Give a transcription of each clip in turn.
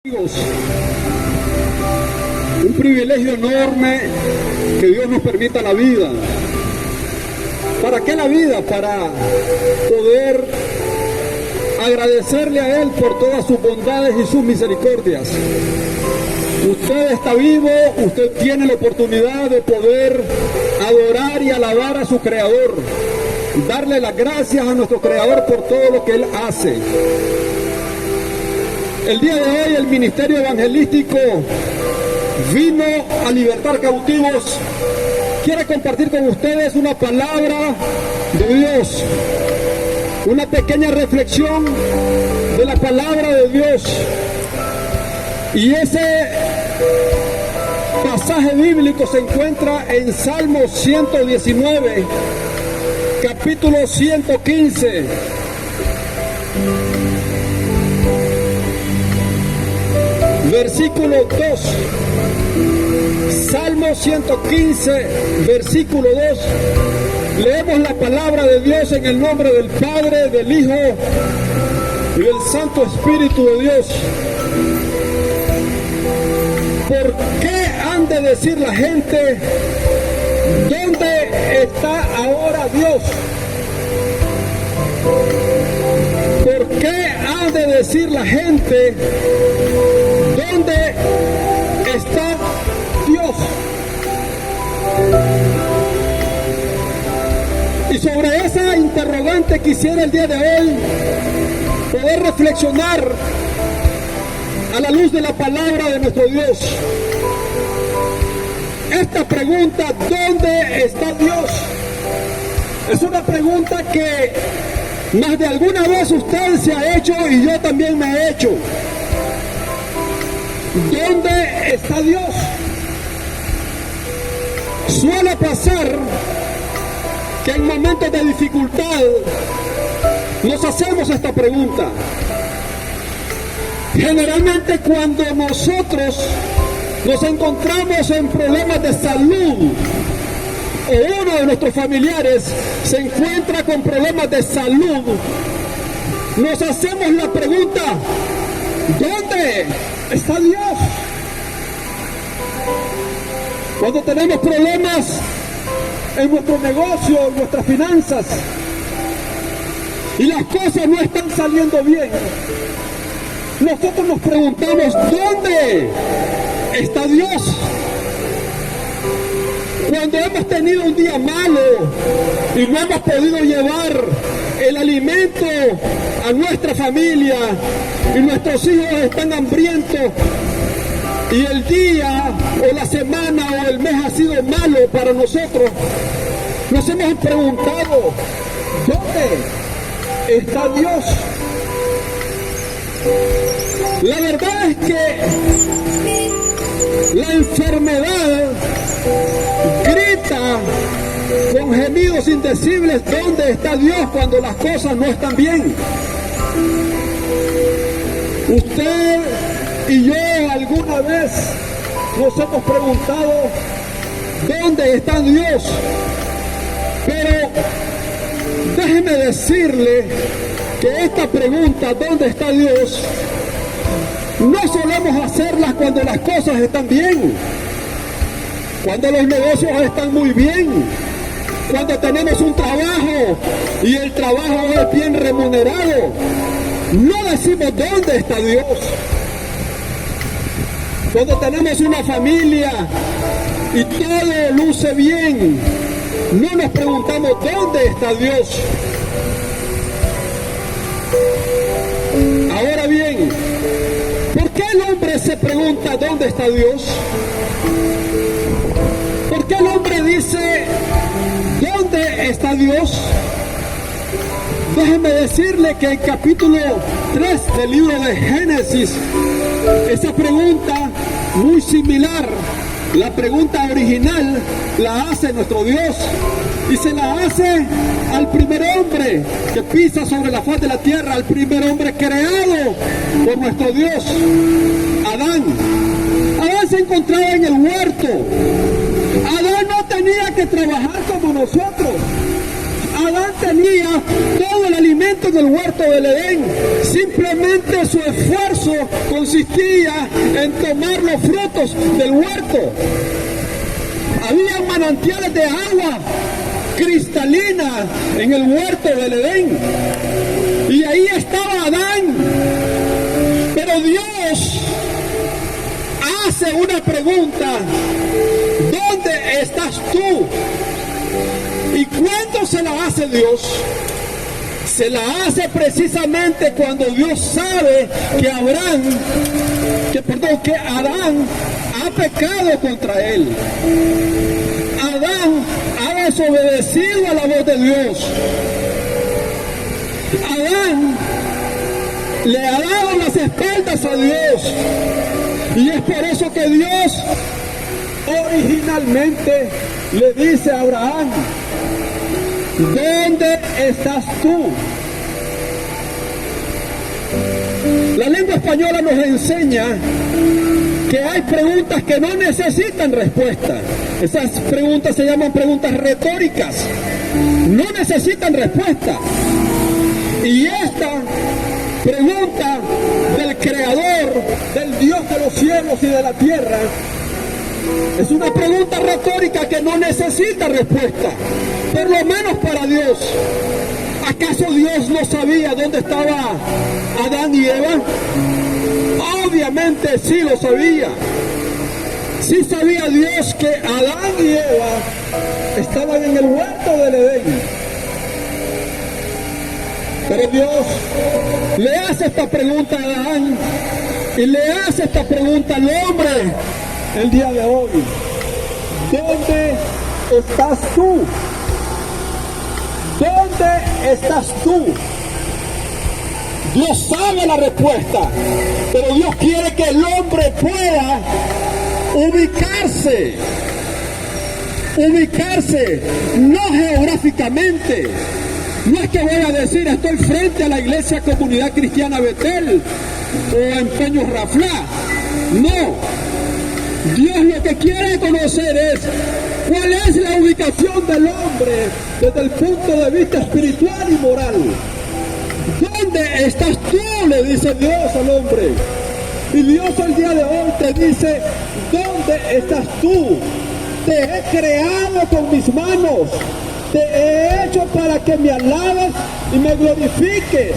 Amigos, un privilegio enorme que Dios nos permita la vida. ¿Para qué la vida? Para poder agradecerle a Él por todas sus bondades y sus misericordias. Usted está vivo, usted tiene la oportunidad de poder adorar y alabar a su Creador, darle las gracias a nuestro Creador por todo lo que Él hace. El día de hoy el ministerio evangelístico vino a libertar cautivos. Quiero compartir con ustedes una palabra de Dios, una pequeña reflexión de la palabra de Dios. Y ese pasaje bíblico se encuentra en Salmo 119, capítulo 115. Versículo 2, Salmo 115, versículo 2, leemos la palabra de Dios en el nombre del Padre, del Hijo y del Santo Espíritu de Dios. ¿Por qué han de decir la gente, ¿dónde está ahora Dios? ¿Por qué han de decir la gente, ¿dónde está Dios? Y sobre esa interrogante quisiera el día de hoy poder reflexionar a la luz de la palabra de nuestro Dios. Esta pregunta, ¿dónde está Dios?, es una pregunta que más de alguna vez usted se ha hecho y yo también me he hecho. ¿Dónde está Dios? Suele pasar que en momentos de dificultad nos hacemos esta pregunta. Generalmente cuando nosotros nos encontramos en problemas de salud o uno de nuestros familiares se encuentra con problemas de salud, nos hacemos la pregunta, ¿dónde está Dios? Cuando tenemos problemas en nuestro negocio, en nuestras finanzas, y las cosas no están saliendo bien, nosotros nos preguntamos, ¿dónde está Dios? Cuando hemos tenido un día malo y no hemos podido llevar el alimento a nuestra familia y nuestros hijos están hambrientos y el día o la semana o el mes ha sido malo para nosotros, nos hemos preguntado, ¿dónde está Dios? La verdad es que la enfermedad grita con gemidos indecibles, ¿dónde está Dios?, cuando las cosas no están bien. Usted y yo alguna vez nos hemos preguntado, ¿dónde está Dios? Pero déjeme decirle que esta pregunta, ¿dónde está Dios?, no solemos hacerlas cuando las cosas están bien, cuando los negocios están muy bien, cuando tenemos un trabajo y el trabajo es bien remunerado. No decimos ¿dónde está Dios? Cuando tenemos una familia y todo luce bien, no nos preguntamos ¿dónde está Dios? Ahora bien, ¿por qué el hombre se pregunta ¿dónde está Dios? ¿Por qué el hombre dice ¿dónde está Dios? Déjeme decirle que en capítulo 3 del libro de Génesis, esa pregunta muy similar, la pregunta original, la hace nuestro Dios y se la hace al primer hombre que pisa sobre la faz de la tierra, al primer hombre creado por nuestro Dios, Adán. Adán se encontraba en el huerto. Adán no tenía que trabajar como nosotros. Adán tenía todo el alimento momento en el huerto del Edén, simplemente su esfuerzo consistía en tomar los frutos del huerto. Había manantiales de agua cristalina en el huerto del Edén. Y ahí estaba Adán. Pero Dios hace una pregunta: ¿dónde estás tú? ¿Y cuándo se la hace Dios? Se la hace precisamente cuando Dios sabe que Adán ha pecado contra él. Adán ha desobedecido a la voz de Dios. Adán le ha dado las espaldas a Dios. Y es por eso que Dios originalmente le dice a Abraham: ¿dónde estás tú? La lengua española nos enseña que hay preguntas que no necesitan respuesta. Esas preguntas se llaman preguntas retóricas. No necesitan respuesta. Y esta pregunta del Creador, del Dios de los cielos y de la tierra, es una pregunta retórica que no necesita respuesta. Por lo menos para Dios. ¿Acaso Dios no sabía dónde estaba Adán y Eva? Obviamente sí lo sabía. Sí sabía Dios que Adán y Eva estaban en el huerto del Edén. Pero Dios le hace esta pregunta a Adán y le hace esta pregunta al hombre el día de hoy: ¿dónde estás tú? ¿Dónde estás tú? Dios sabe la respuesta, pero Dios quiere que el hombre pueda ubicarse, no geográficamente. No es que voy a decir: estoy frente a la iglesia Comunidad Cristiana Betel o Empeños Raflá. No. Dios lo que quiere conocer es cuál es la ubicación del hombre desde el punto de vista espiritual y moral. ¿Dónde estás tú?, le dice Dios al hombre. Y Dios el día de hoy te dice: ¿dónde estás tú? Te he creado con mis manos. Te he hecho para que me alabes y me glorifiques.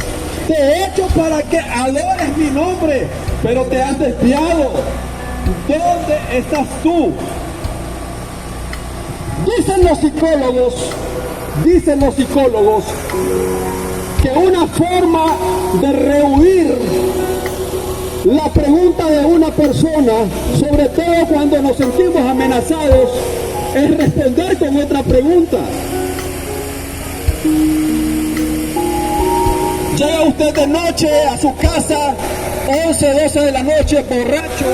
Te he hecho para que adores mi nombre, pero te has desviado. ¿Dónde estás tú? Dicen los psicólogos que una forma de rehuir la pregunta de una persona, sobre todo cuando nos sentimos amenazados, es responder con otra pregunta. Llega usted de noche a su casa, 11, 12 de la noche, borracho,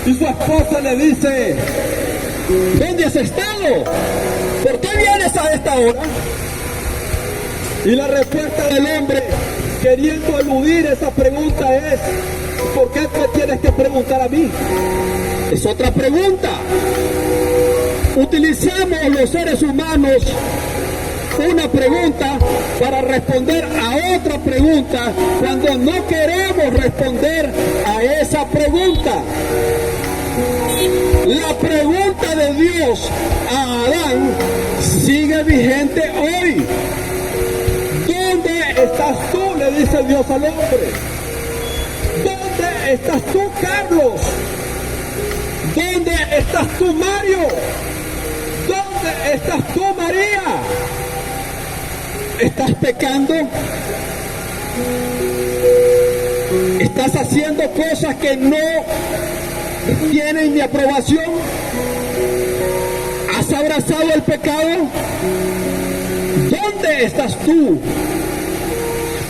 y su esposa le dice: ¿dónde has estado? ¿Por qué vienes a esta hora? Y la respuesta del hombre, queriendo eludir esa pregunta, es: ¿por qué me tienes que preguntar a mí? Es otra pregunta. Utilizamos los seres humanos una pregunta para responder a otra pregunta cuando no queremos responder a esa pregunta. La pregunta de Dios a Adán sigue vigente hoy. ¿Dónde estás tú?, le dice Dios al hombre. ¿Dónde estás tú, Carlos? ¿Dónde estás tú, Mario? ¿Dónde estás tú, María? ¿Estás pecando? ¿Estás haciendo cosas que no tienen mi aprobación? ¿Has abrazado el pecado? ¿Dónde estás tú?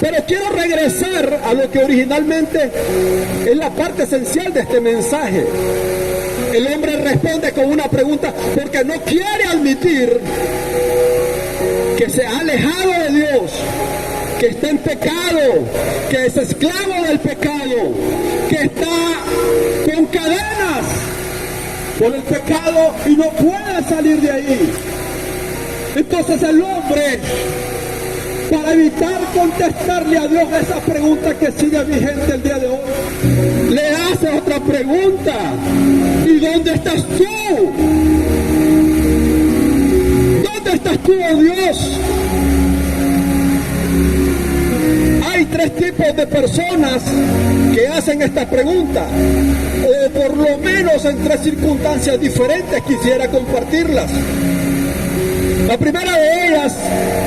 Pero quiero regresar a lo que originalmente es la parte esencial de este mensaje. El hombre responde con una pregunta porque no quiere admitir que se ha alejado de Dios, que está en pecado, que es esclavo del pecado, que está con cadenas por el pecado y no puede salir de ahí. Entonces el hombre para evitar contestarle a Dios esa pregunta que sigue vigente el día de hoy, le hace otra pregunta: ¿y dónde estás tú? ¿Dónde estás tú, oh Dios? Hay tres tipos de personas que hacen esta pregunta, o por lo menos en tres circunstancias diferentes quisiera compartirlas. La primera de ellas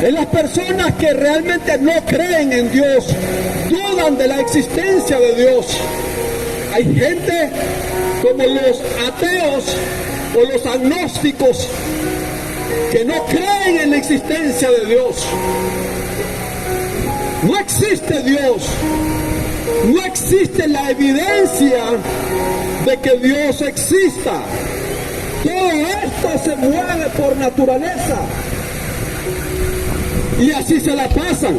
es las personas que realmente no creen en Dios, dudan de la existencia de Dios. Hay gente como los ateos o los agnósticos que no creen en la existencia de Dios. No existe Dios, no existe la evidencia de que Dios exista. Todo esto se mueve por naturaleza y así se la pasan.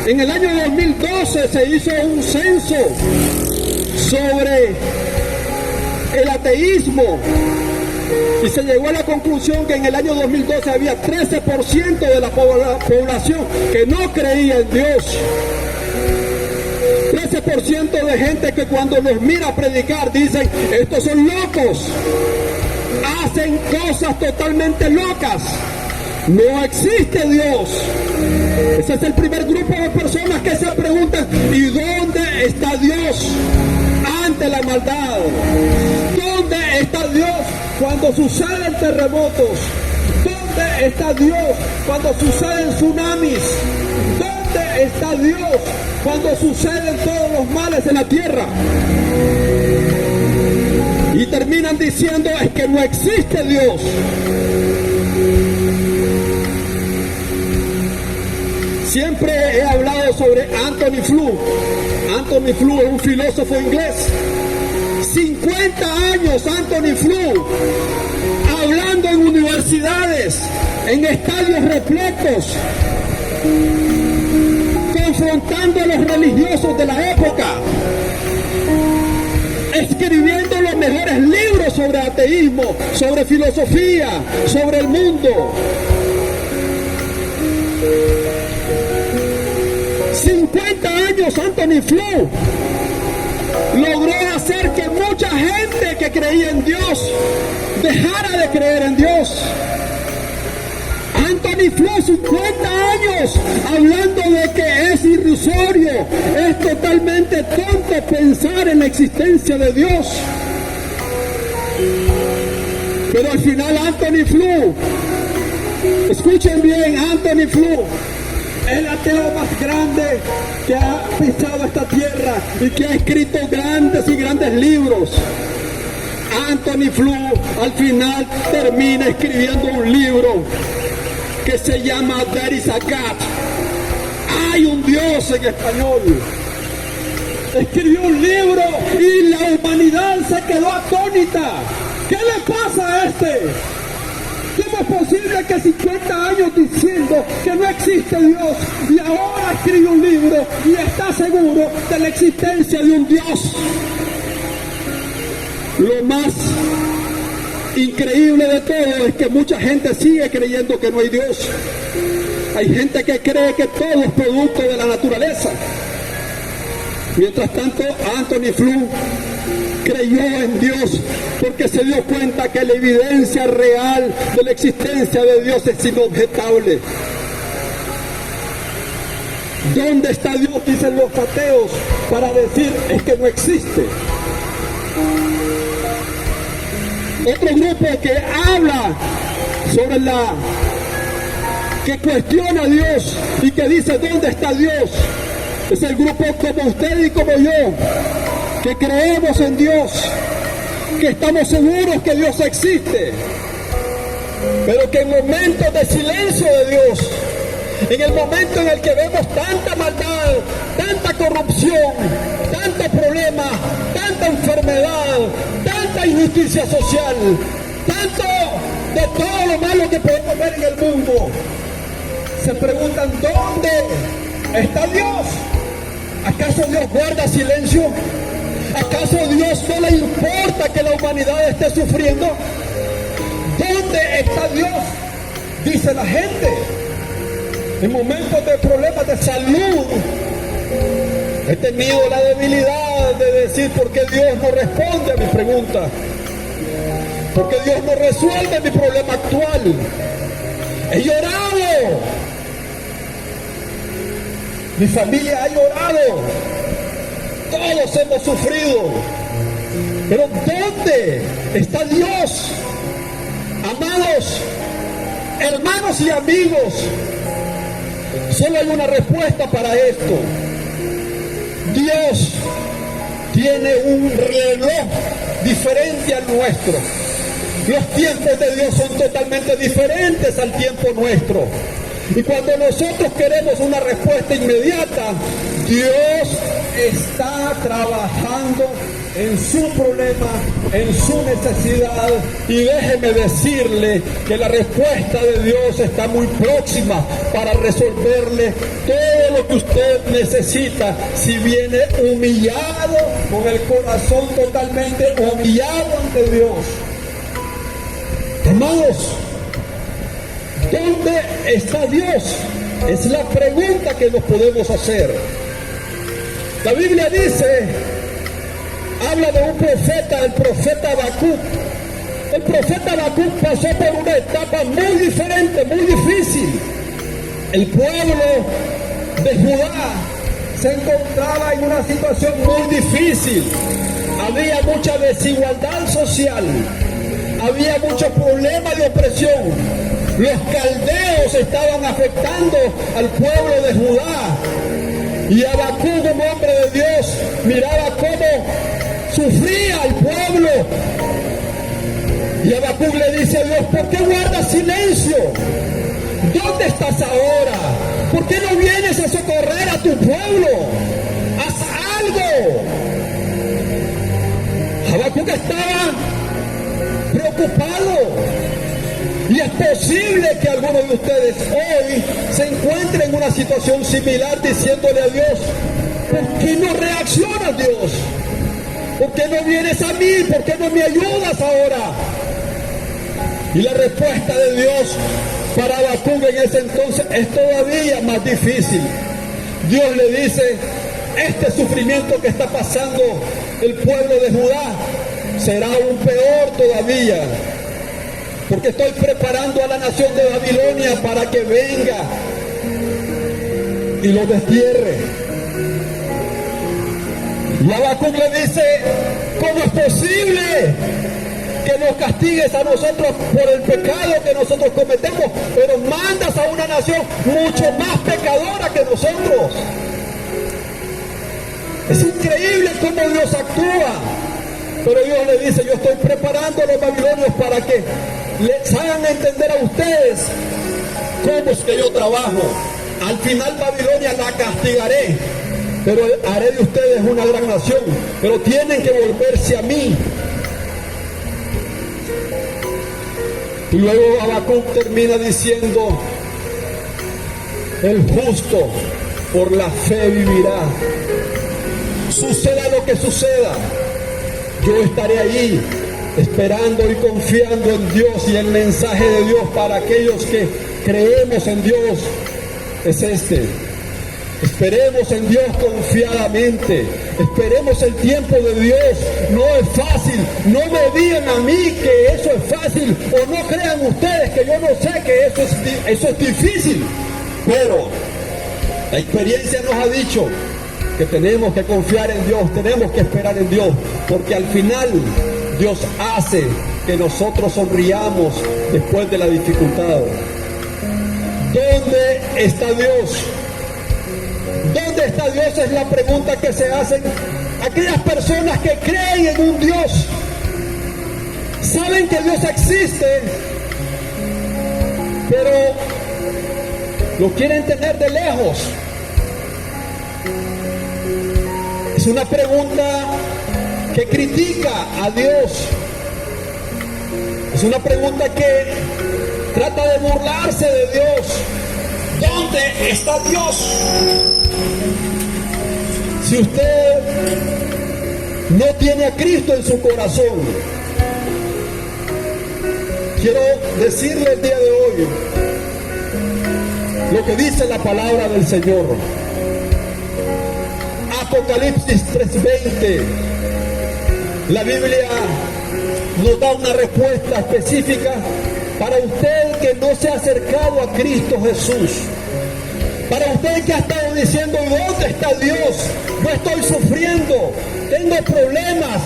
En el año 2012 se hizo un censo sobre el ateísmo y se llegó a la conclusión que en el año 2012 había 13% de la población que no creía en Dios. 13% de gente que cuando los mira predicar dicen: estos son locos, hacen cosas totalmente locas, no existe Dios. Ese es el primer grupo de personas que se preguntan: ¿y dónde está Dios ante la maldad? ¿Dónde está Dios cuando suceden terremotos? ¿Dónde está Dios cuando suceden tsunamis? ¿Dónde está Dios cuando suceden todos los males en la tierra? Y terminan diciendo: es que no existe Dios. Siempre he hablado sobre Anthony Flew. Anthony Flew es un filósofo inglés. 50 años Anthony Flew hablando en universidades, en estadios repletos, confrontando a los religiosos de la época, escribiendo los mejores libros sobre ateísmo, sobre filosofía, sobre el mundo. 50 años Anthony Flew logró hacer que mucha gente que creía en Dios dejara de creer en Dios. Anthony Flew, 50 años hablando de que es irrisorio, es totalmente tonto pensar en la existencia de Dios. Pero al final Anthony Flew, escuchen bien, Anthony Flew, el ateo más grande que ha pisado esta tierra y que ha escrito grandes y grandes libros. Anthony Flew al final termina escribiendo un libro que se llama There is a God. Hay un Dios en español. Escribió un libro y la humanidad se quedó atónita. ¿Qué le pasa a este? ¿Cómo es posible que 50 años diciendo que no existe Dios y ahora escribe un libro y está seguro de la existencia de un Dios? Lo más increíble de todo es que mucha gente sigue creyendo que no hay Dios. Hay gente que cree que todo es producto de la naturaleza. Mientras tanto, Anthony Flew creyó en Dios porque se dio cuenta que la evidencia real de la existencia de Dios es inobjetable. ¿Dónde está Dios? Dicen los ateos para decir es que no existe. Otro grupo que habla sobre que cuestiona a Dios y que dice ¿dónde está Dios? Es el grupo como usted y como yo, que creemos en Dios, que estamos seguros que Dios existe, pero que en momentos de silencio de Dios, en el momento en el que vemos tanta maldad, tanta corrupción, tanto problema, tanta enfermedad, tanta injusticia social, tanto de todo lo malo que podemos ver en el mundo, se preguntan ¿dónde está Dios? ¿Acaso Dios guarda silencio? ¿Acaso a Dios no le importa que la humanidad esté sufriendo? ¿Dónde está Dios? Dice la gente. En momentos de problemas de salud, he tenido la debilidad de decir por qué Dios no responde a mi pregunta, por qué Dios no resuelve mi problema actual. He llorado, mi familia ha llorado, todos hemos sufrido, pero ¿dónde está Dios? Amados hermanos y amigos, solo hay una respuesta para esto. Dios tiene un reloj diferente al nuestro. Los tiempos de Dios son totalmente diferentes al tiempo nuestro. Y cuando nosotros queremos una respuesta inmediata, Dios está trabajando en su problema, en su necesidad. Y déjeme decirle que la respuesta de Dios está muy próxima para resolverle todo lo que usted necesita. Si viene humillado, con el corazón totalmente humillado ante Dios. Amados, ¿dónde está Dios? Es la pregunta que nos podemos hacer. La Biblia dice, habla de un profeta, el profeta Habacuc. El profeta Habacuc pasó por una etapa muy diferente, muy difícil. El pueblo de Judá se encontraba en una situación muy difícil. Había mucha desigualdad social. Había muchos problemas de opresión. Los caldeos estaban afectando al pueblo de Judá. Y Habacuc, un hombre de Dios, miraba cómo sufría el pueblo. Y Habacuc le dice a Dios, ¿por qué guardas silencio? ¿Dónde estás ahora? ¿Por qué no vienes a socorrer a tu pueblo? ¡Haz algo! Habacuc estaba preocupado. Y es posible que algunos de ustedes hoy se encuentren en una situación similar diciéndole a Dios, ¿por qué no reaccionas, Dios? ¿Por qué no vienes a mí? ¿Por qué no me ayudas ahora? Y la respuesta de Dios para Habacuc en ese entonces es todavía más difícil. Dios le dice, este sufrimiento que está pasando el pueblo de Judá será aún peor todavía, porque estoy preparando a la nación de Babilonia para que venga y lo destierre. Y Habacuc le dice, ¿cómo es posible que nos castigues a nosotros por el pecado que nosotros cometemos, pero mandas a una nación mucho más pecadora que nosotros? Es increíble cómo Dios actúa. Pero Dios le dice, yo estoy preparando a los babilonios para que les hagan entender a ustedes cómo es que yo trabajo. Al final Babilonia la castigaré, pero haré de ustedes una gran nación. Pero tienen que volverse a mí. Y luego Habacuc termina diciendo, el justo por la fe vivirá. Suceda lo que suceda, yo estaré allí esperando y confiando en Dios. Y el mensaje de Dios para aquellos que creemos en Dios es este: esperemos en Dios confiadamente, esperemos el tiempo de Dios. No es fácil, no me digan a mí que eso es fácil, o no crean ustedes que yo no sé que eso es difícil, pero la experiencia nos ha dicho que tenemos que confiar en Dios, tenemos que esperar en Dios, porque al final Dios hace que nosotros sonriamos después de la dificultad. ¿Dónde está Dios? ¿Dónde está Dios? Es la pregunta que se hacen aquellas personas que creen en un Dios. Saben que Dios existe, pero lo quieren tener de lejos. Es una pregunta que critica a Dios. Es una pregunta que trata de burlarse de Dios. ¿Dónde está Dios? Si usted no tiene a Cristo en su corazón, quiero decirle el día de hoy, lo que dice la palabra del Señor. Apocalipsis 3:20. La Biblia nos da una respuesta específica para usted que no se ha acercado a Cristo Jesús. Para usted que ha estado diciendo, ¿dónde está Dios? Yo estoy sufriendo, tengo problemas,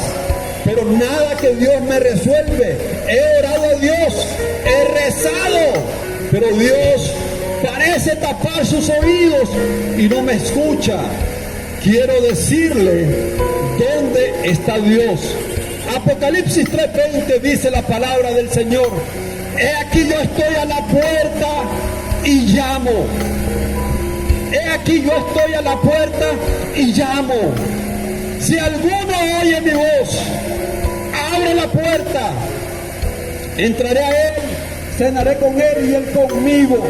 pero nada que Dios me resuelve. He orado a Dios, he rezado, pero Dios parece tapar sus oídos y no me escucha. Quiero decirle, ¿dónde está Dios? Apocalipsis 3:20 dice la palabra del Señor. He aquí yo estoy a la puerta y llamo. He aquí yo estoy a la puerta y llamo. Si alguno oye mi voz, abre la puerta. Entraré a él, cenaré con él y él conmigo.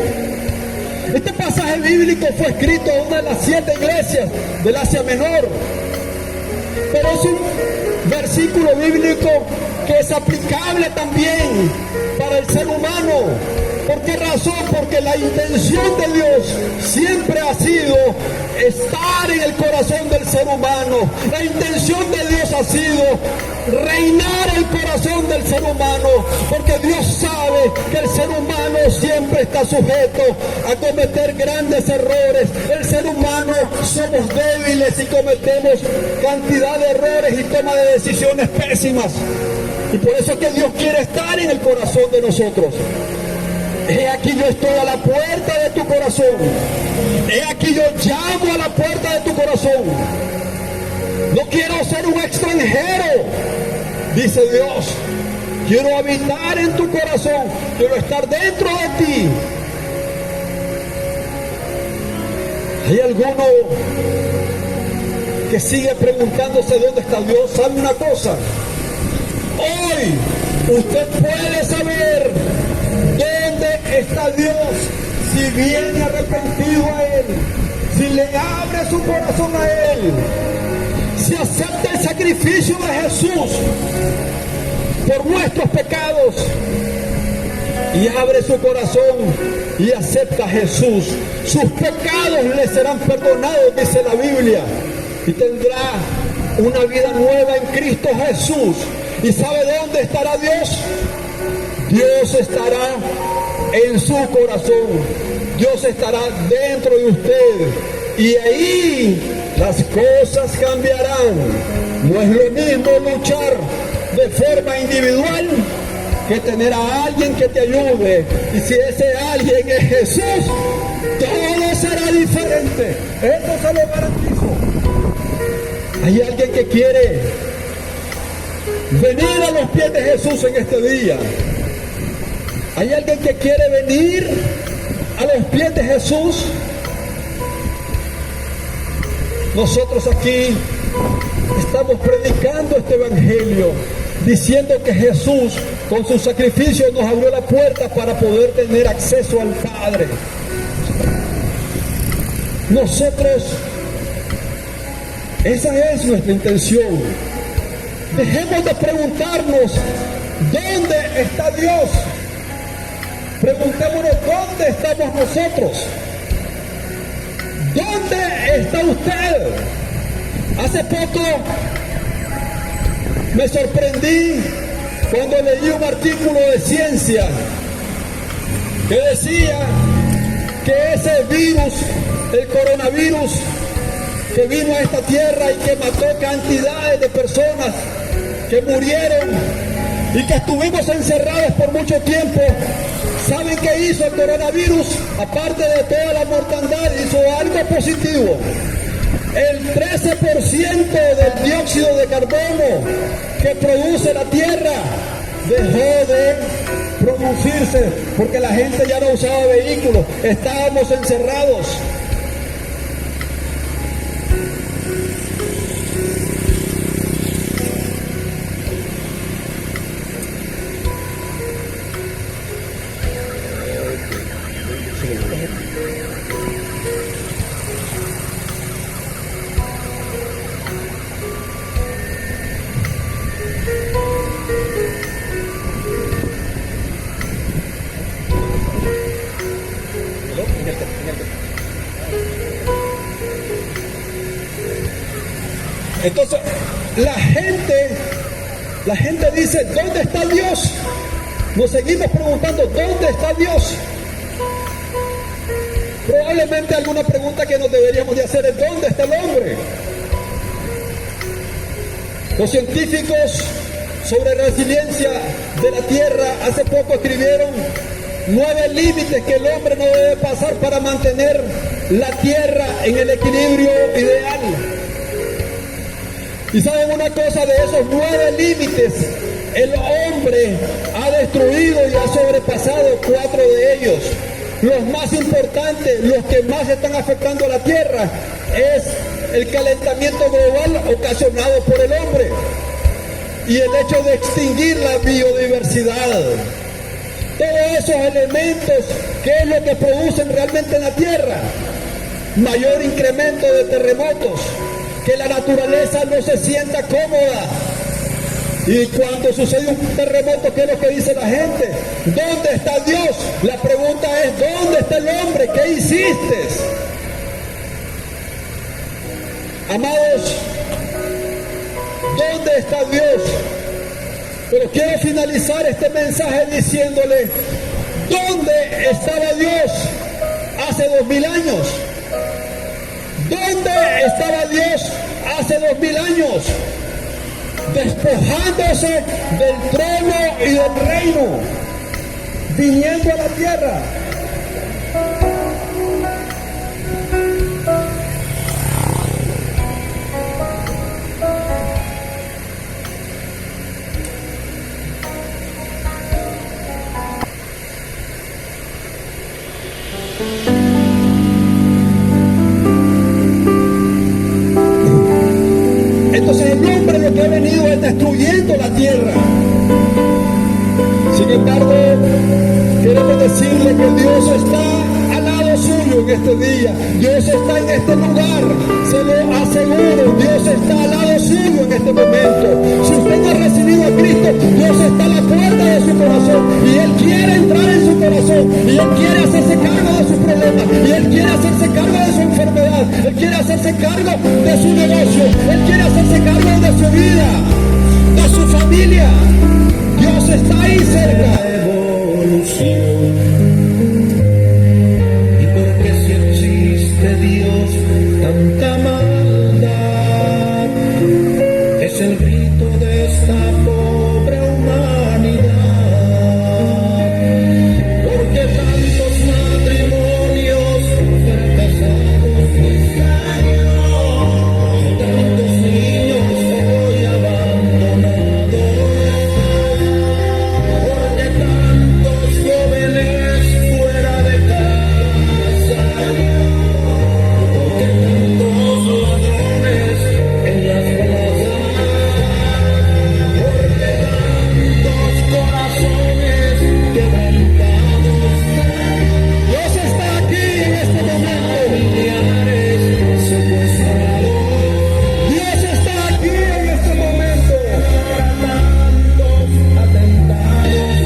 Este pasaje bíblico fue escrito a una de las 7 iglesias del Asia Menor. Pero es un versículo bíblico que es aplicable también para el ser humano. ¿Por qué razón? Porque la intención de Dios siempre ha sido estar en el corazón del ser humano. La intención de Dios ha sido reinar el corazón del ser humano, porque Dios sabe que el ser humano siempre está sujeto a cometer grandes errores. El ser humano somos débiles y cometemos cantidad de errores y toma de decisiones pésimas. Y por eso es que Dios quiere estar en el corazón de nosotros. He aquí yo estoy a la puerta de tu corazón. He aquí yo llamo a la puerta de tu corazón. No quiero ser un extranjero, dice Dios. Quiero habitar en tu corazón. Quiero estar dentro de ti. ¿Hay alguno que sigue preguntándose dónde está Dios? ¿Sabe una cosa? Hoy usted puede saber dónde está Dios si viene arrepentido a Él, si le abre su corazón a Él, si acepta el sacrificio de Jesús por nuestros pecados y abre su corazón y acepta a Jesús. Sus pecados le serán perdonados, dice la Biblia, y tendrá una vida nueva en Cristo Jesús. ¿Y sabe dónde estará Dios? Dios estará en su corazón. Dios estará dentro de usted. Y ahí las cosas cambiarán. No es lo mismo luchar de forma individual que tener a alguien que te ayude. Y si ese alguien es Jesús, todo será diferente. Eso se lo garantizo. Hay alguien que quiere venir a los pies de Jesús en este día. Hay alguien que quiere venir a los pies de Jesús. Nosotros aquí estamos predicando este evangelio, diciendo que Jesús con su sacrificio nos abrió la puerta para poder tener acceso al Padre. Nosotros, esa es nuestra intención. Dejemos de preguntarnos ¿dónde está Dios? Preguntémonos ¿dónde estamos nosotros? ¿Dónde está usted? Hace poco me sorprendí cuando leí un artículo de ciencia que decía que ese virus, el coronavirus, que vino a esta tierra y que mató cantidades de personas que murieron y que estuvimos encerrados por mucho tiempo. ¿Saben qué hizo el coronavirus? Aparte de toda la mortandad, hizo algo positivo. El 13% del dióxido de carbono que produce la tierra dejó de producirse porque la gente ya no usaba vehículos, estábamos encerrados. Entonces, la gente dice, ¿dónde está Dios? Nos seguimos preguntando, ¿dónde está Dios? Probablemente alguna pregunta que nos deberíamos de hacer es, ¿dónde está el hombre? Los científicos sobre resiliencia de la tierra hace poco escribieron 9 límites que el hombre no debe pasar para mantener la tierra en el equilibrio ideal. Y saben una cosa, de esos 9 límites, el hombre ha destruido y ha sobrepasado 4 de ellos. Los más importantes, los que más están afectando a la tierra, es el calentamiento global ocasionado por el hombre y el hecho de extinguir la biodiversidad. Todos esos elementos, ¿qué es lo que producen realmente en la tierra? Mayor incremento de terremotos, que la naturaleza no se sienta cómoda. Y cuando sucede un terremoto, ¿qué es lo que dice la gente? ¿Dónde está Dios? La pregunta es, ¿dónde está el hombre? ¿Qué hiciste? Amados, ¿dónde está Dios? Pero quiero finalizar este mensaje diciéndole, ¿dónde estaba Dios hace 2000 años? ¿Dónde estaba Dios hace 2000 años? Despojándose del trono y del reino, viniendo a la tierra. Entonces el hombre lo que ha venido es destruyendo la tierra. Sin embargo, queremos decirle que Dios está al lado suyo en este día. Dios está en este lugar, se lo aseguro. Dios está al lado suyo en este momento. Si usted no ha recibido a Cristo, Dios está a la puerta de su corazón y Él quiere entrar en su corazón y Él quiere hacerse cargo de sus problemas y Él quiere hacerse cargo de su enfermedad. Él quiere hacerse cargo de su negocio. Él quiere hacerse cargo de su vida, de su familia. Dios está ahí cerca. Y porque si existe Dios, tanta maldad, es el grito de esta pobre humanidad. Porque tantos matrimonios fracasados, tantos niños hoy abandonados, porque tantos jóvenes fuera de casa, porque tantos ladrones en las plazas, porque tantos corazones quebrantados. Dios está aquí en este momento. Familiares secuestrados, Dios está aquí en este momento. tantos atentados,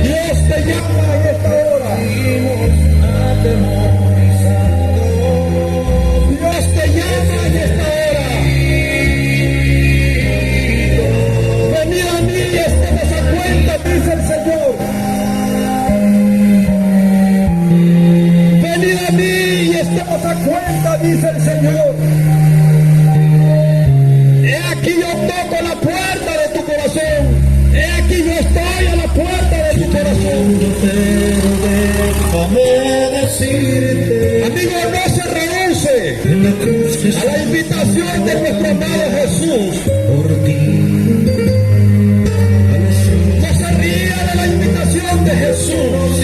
Dios te llama en esta hora. vivimos atemorizados. Dios te llama en esta hora. Venid a mí y estemos a cuenta, dice el Señor. Venid a mí y estemos a cuenta, dice el Señor. He aquí yo toco la puerta de tu corazón. He aquí yo estoy a la puerta de tu corazón. Déjame decirte Amigo, no se rehúse en la cruz que a la invitación de nuestro amado Jesús. por ti. No se ría de la invitación de Jesús.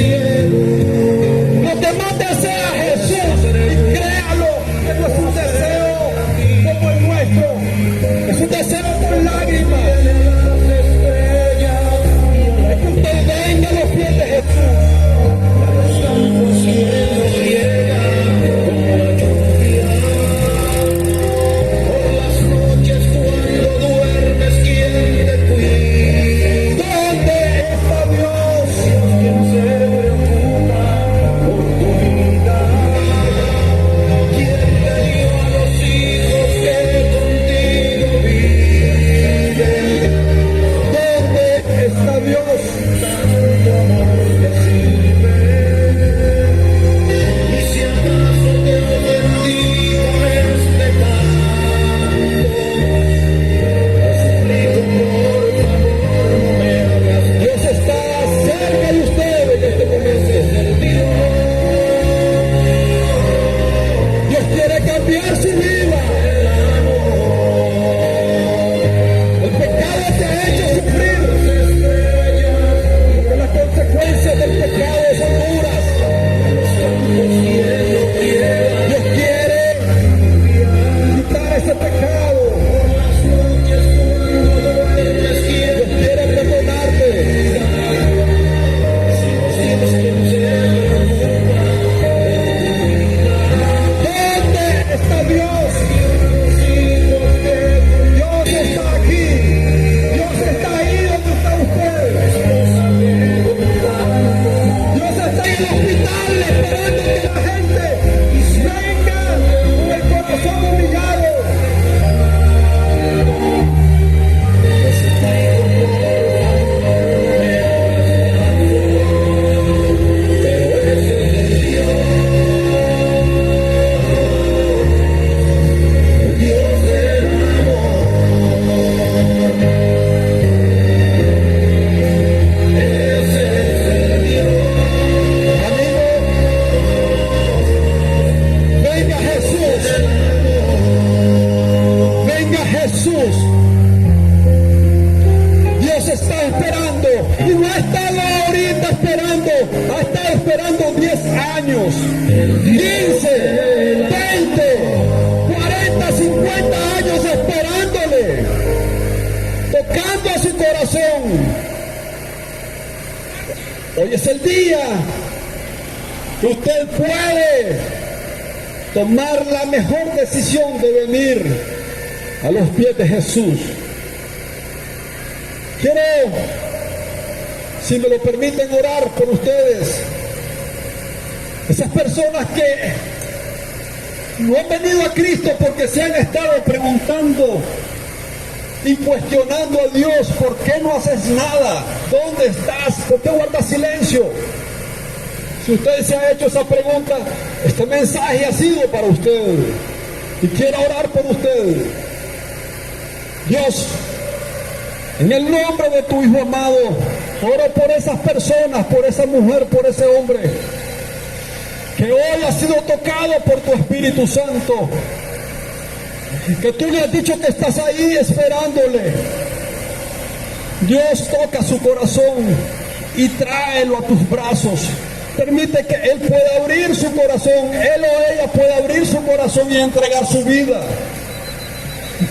Lo que más desea Jesús, y créalo, que no es un deseo como el nuestro, es un deseo con lágrimas. Es que usted venga a los pies de Jesús. esperando, ha estado esperando 10 años, 15, 20, 40, 50 años esperándole, tocando a su corazón. Hoy es el día que usted puede tomar la mejor decisión de venir a los pies de Jesús. Quiero, si me lo permiten, orar por ustedes. Esas personas que no han venido a Cristo porque se han estado preguntando y cuestionando a Dios: ¿por qué no haces nada? ¿Dónde estás? ¿Por qué guardas silencio? Si usted se ha hecho esa pregunta, este mensaje ha sido para usted y quiero orar por usted. Dios, en el nombre de tu Hijo amado, oro por esas personas, por esa mujer, por ese hombre que hoy ha sido tocado por tu Espíritu Santo, que tú le has dicho que estás ahí esperándole. Dios, toca su corazón y tráelo a tus brazos. Permite que él pueda abrir su corazón, él o ella pueda abrir su corazón y entregar su vida.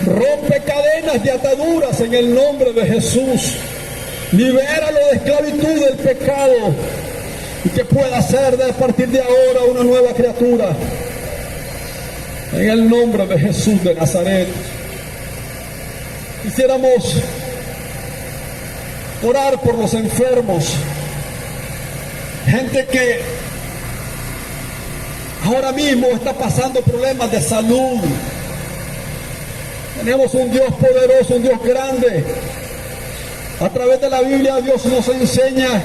Rompe cadenas de ataduras en el nombre de Jesús. Libéralo de esclavitud del pecado y que pueda ser a partir de ahora una nueva criatura. En el nombre de Jesús de Nazaret. Quisiéramos orar por los enfermos. Gente que ahora mismo está pasando problemas de salud. Tenemos un Dios poderoso, un Dios grande. A través de la Biblia Dios nos enseña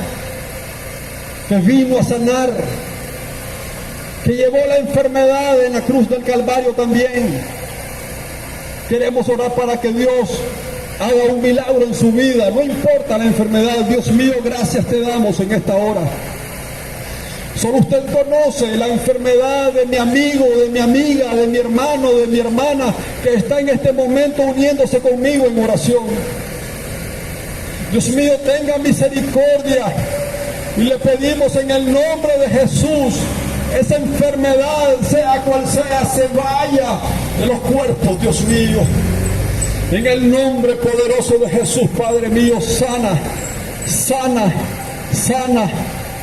que vino a sanar, que llevó la enfermedad en la cruz del Calvario también. Queremos orar para que Dios haga un milagro en su vida, no importa la enfermedad. Dios mío, gracias te damos en esta hora. Solo usted conoce la enfermedad de mi amigo, de mi amiga, de mi hermano, de mi hermana, que está en este momento uniéndose conmigo en oración. Dios mío, tenga misericordia y le pedimos en el nombre de Jesús, esa enfermedad, sea cual sea, se vaya de los cuerpos, Dios mío. En el nombre poderoso de Jesús, Padre mío, sana, sana, sana.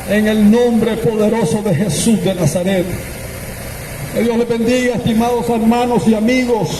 En el nombre poderoso de Jesús de Nazaret. Que Dios les bendiga, estimados hermanos y amigos.